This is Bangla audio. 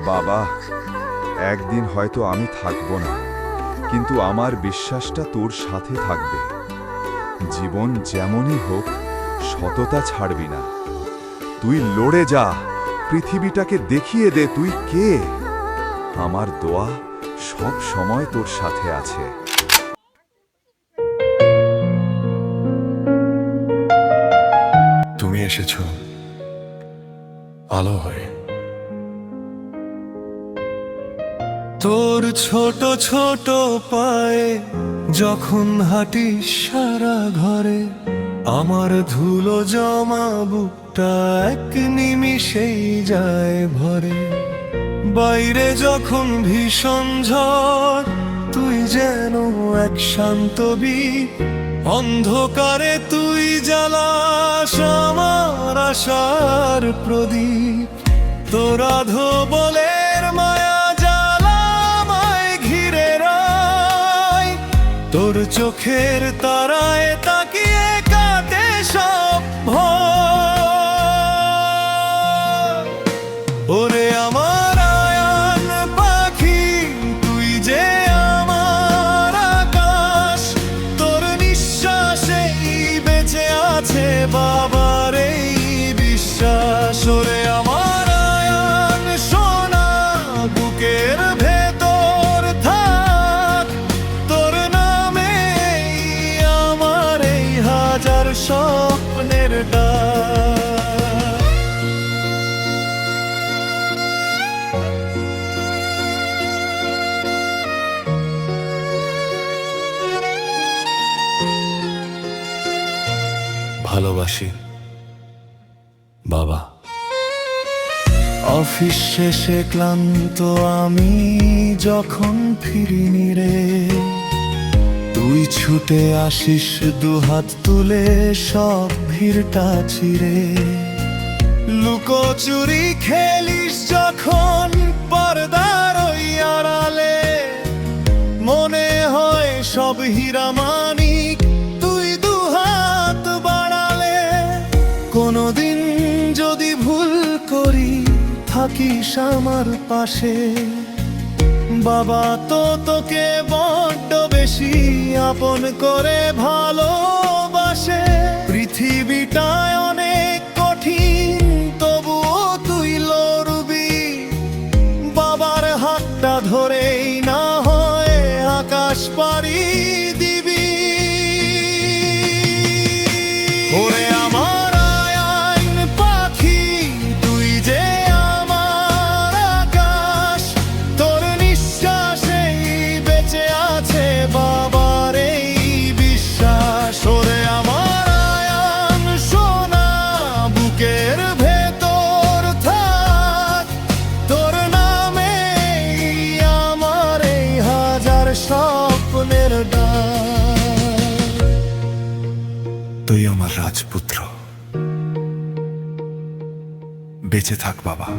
বাবা, একদিন হয়তো আমি থাকব না, কিন্তু আমার বিশ্বাসটা তোর সাথে থাকবে। জীবন যেমনই হোক, সততা ছাড়বি না। তুই লড়ে যা, পৃথিবীটাকে দেখিয়ে দে তুই কে। আমার দোয়া সব সময় তোর সাথে আছে। তুমি এসেছো আলো হয়ে। তোর ছোট ছোট পায়ে যখন হাঁটিস সারা ঘরে, আমার ধুলো জমা বুকটা এক নিমিষেই যায় ভরে। বাইরে যখন ভীষণ ঝড়, তুই যেন এক শান্ত বীর। অন্ধকারে তুই জ্বালাস আমার আশার প্রদীপ। তোরা ধোবলের মায়া জ্বালামায় ঘিরে রায়, তোর চোখের তারায় তাকিয়ে কাটে সব ভয়। ওরে আমার আয়ান পাখি, তুই যে আমার আকাশ। তোর নিঃশ্বাসেই বেঁচে আছে বাবার এই বিশ্বাস। ওরে আমার আয়ান সোনা, বুকের ভেতর থাক। তোর নামে আমার এই হাজার স্বপ্নের ডাক। ভালোবাসি বাবা। অফিস শেষে ক্লান্ত আমি যখন ফিরিনি রে, তুই ছুটে আসিস দুহাত তুলে সব ভিড়টা চিরে। লুকোচুরি খেলিস যখন পর্দার ওই আড়ালে, মনে হয় সব হীরা মানিক তুই দুহাত বাড়ালে। কোনোদিন যদি ভুল করি, থাকিস আমার পাশে। বাবা তো তোকে বড্ড বেশি আপন করে ভালোবাসে। পৃথিবীটায় অনেক কঠিন, তবুও তুই লড়বি। বাবার হাতটা ধরেই না হয় আকাশ পাড়ি দিবি। ওরে আমার আয়ান পাখি, তুই যে আমার আকাশ। তোর নিঃশ্বাসেই বেঁচে আছে বাবার এই বিশ্বাস। ওরে আমার আয়ান সোনা, বুকের ভেতর থাক। তোর নামে আমার এই হাজার স্বপ্নের ডাক। তুই আমার রাজপুত্র, বেঁচে থাক বাবা।